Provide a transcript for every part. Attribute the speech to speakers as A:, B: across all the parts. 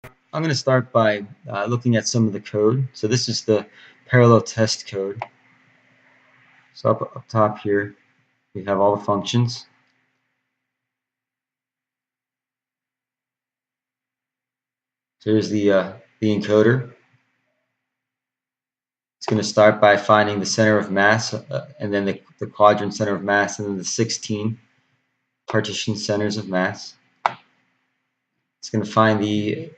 A: I'm going to start by looking at some of the code. So this is the parallel test code. So up top here, we have all the functions. So here's the encoder. It's going to start by finding the center of mass, and then the quadrant center of mass, and then the 16 partition centers of mass. It's going to find the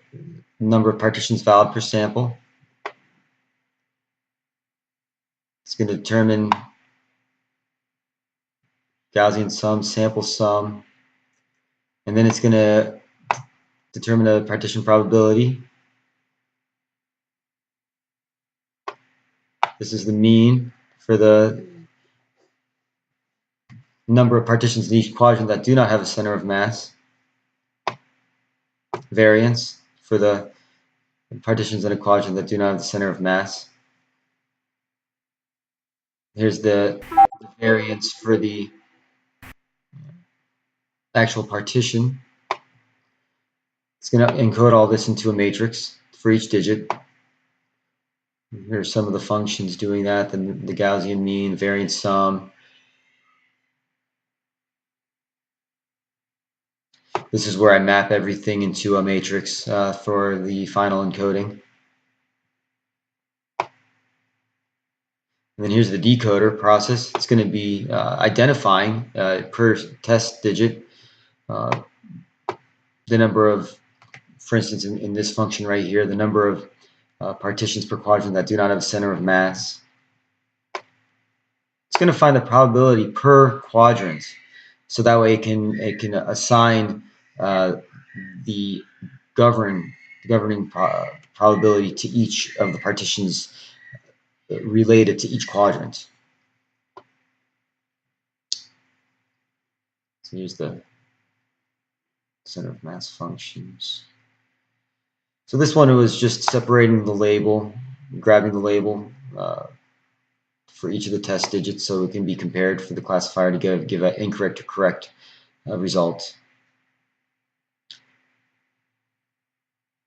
A: number of partitions valid per sample. It's going to determine Gaussian sum, sample sum, and then it's going to determine a partition probability. This is the mean for the number of partitions in each quadrant that do not have a center of mass. Variance for the partitions in a quadrant that do not have the center of mass. Here's the variance for the actual partition. It's going to encode all this into a matrix for each digit. Here are some of the functions doing that, the Gaussian mean, variance sum. This is where I map everything into a matrix for the final encoding. And then here's the decoder process. It's going to be identifying per test digit the number of, for instance, in this function right here, the number of partitions per quadrant that do not have a center of mass. It's going to find the probability per quadrant, so that way it can assign the governing probability to each of the partitions related to each quadrant. So here's the center of mass functions. So this one was just separating the label, grabbing the label for each of the test digits so it can be compared for the classifier to give an incorrect or correct result.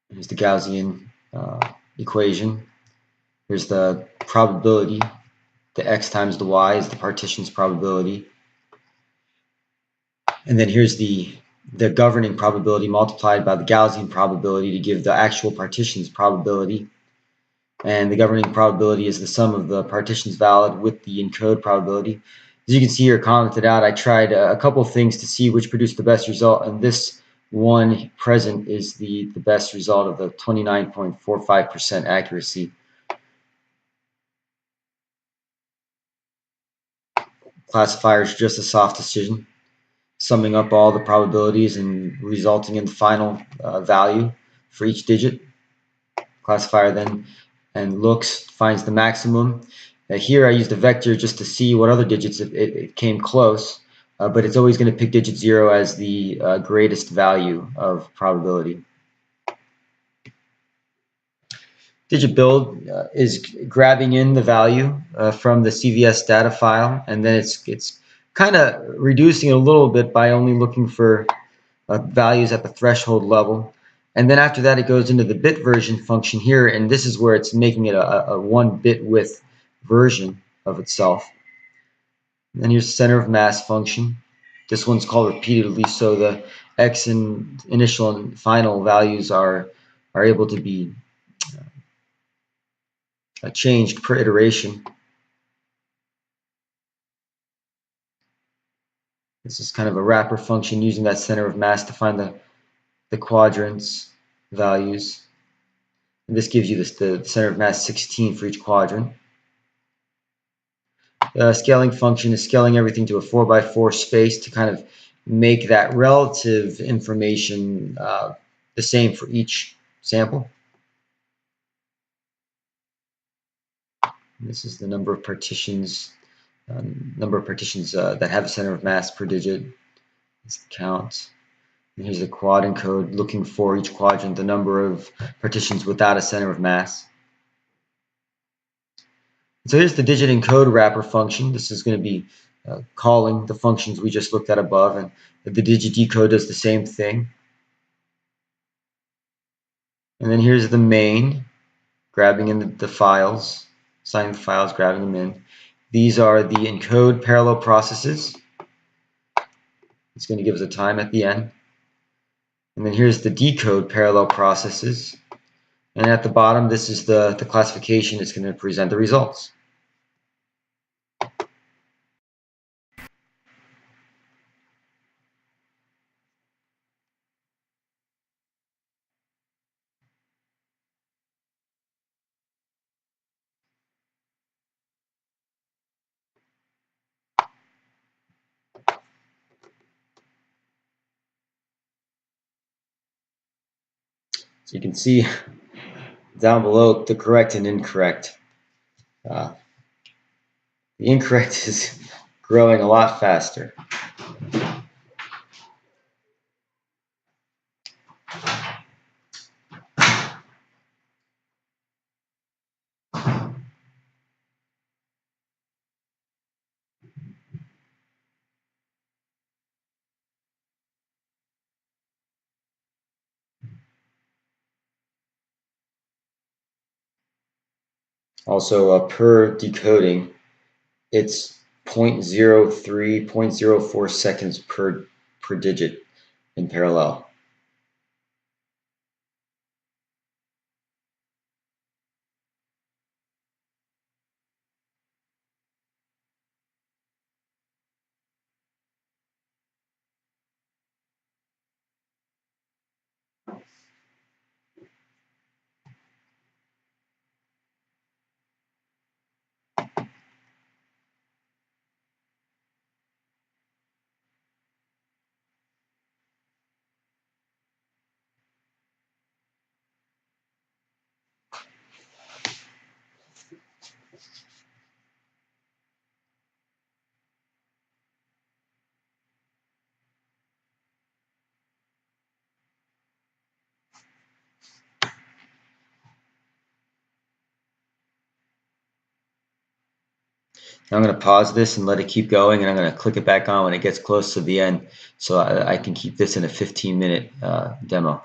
A: Here's the Gaussian equation. Here's the probability. The x times the y is the partition's probability. And then here's the governing probability multiplied by the Gaussian probability to give the actual partition's probability. And the governing probability is the sum of the partitions valid with the encode probability. As you can see here commented out, I tried a couple of things to see which produced the best result, and this one present is the best result of the 29.45% accuracy. Classifier is just a soft decision, summing up all the probabilities and resulting in the final value for each digit. Classifier then finds the maximum. Here I used a vector just to see what other digits it came close, but it's always going to pick digit 0 as the greatest value of probability. Digit build is grabbing in the value from the CVS data file, and then it's kind of reducing it a little bit by only looking for values at the threshold level. And then after that, it goes into the bit version function here, and this is where it's making it a 1 bit width version of itself. And then here's the center of mass function. This one's called repeatedly, so the x and initial and final values are able to be changed per iteration. This is kind of a wrapper function using that center of mass to find the quadrants values. And this gives you the center of mass 16 for each quadrant. The scaling function is scaling everything to a 4x4 space to kind of make that relative information the same for each sample. And this is the number of partitions that have a center of mass per digit. Let's count. And here's the quad encode looking for each quadrant the number of partitions without a center of mass. So here's the digit encode wrapper function. This is going to be calling the functions we just looked at above, and the digit decode does the same thing. And then here's the main, grabbing in the files, assigning the files, grabbing them in. These are the encode parallel processes. It's going to give us a time at the end. And then here's the decode parallel processes. And at the bottom, this is the classification. It's going to present the results. So you can see down below the correct and incorrect. The incorrect is growing a lot faster. Also, per decoding, it's 0.03, 0.04 seconds per digit in parallel. I'm going to pause this and let it keep going, and I'm going to click it back on when it gets close to the end so I can keep this in a 15-minute demo.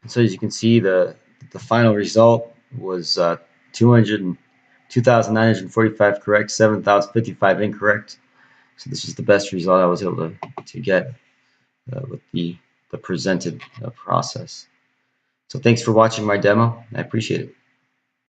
A: So as you can see, the final result was 2,945 correct, 7,055 incorrect. So this is the best result I was able to get with the presented process. So thanks for watching my demo. I appreciate it.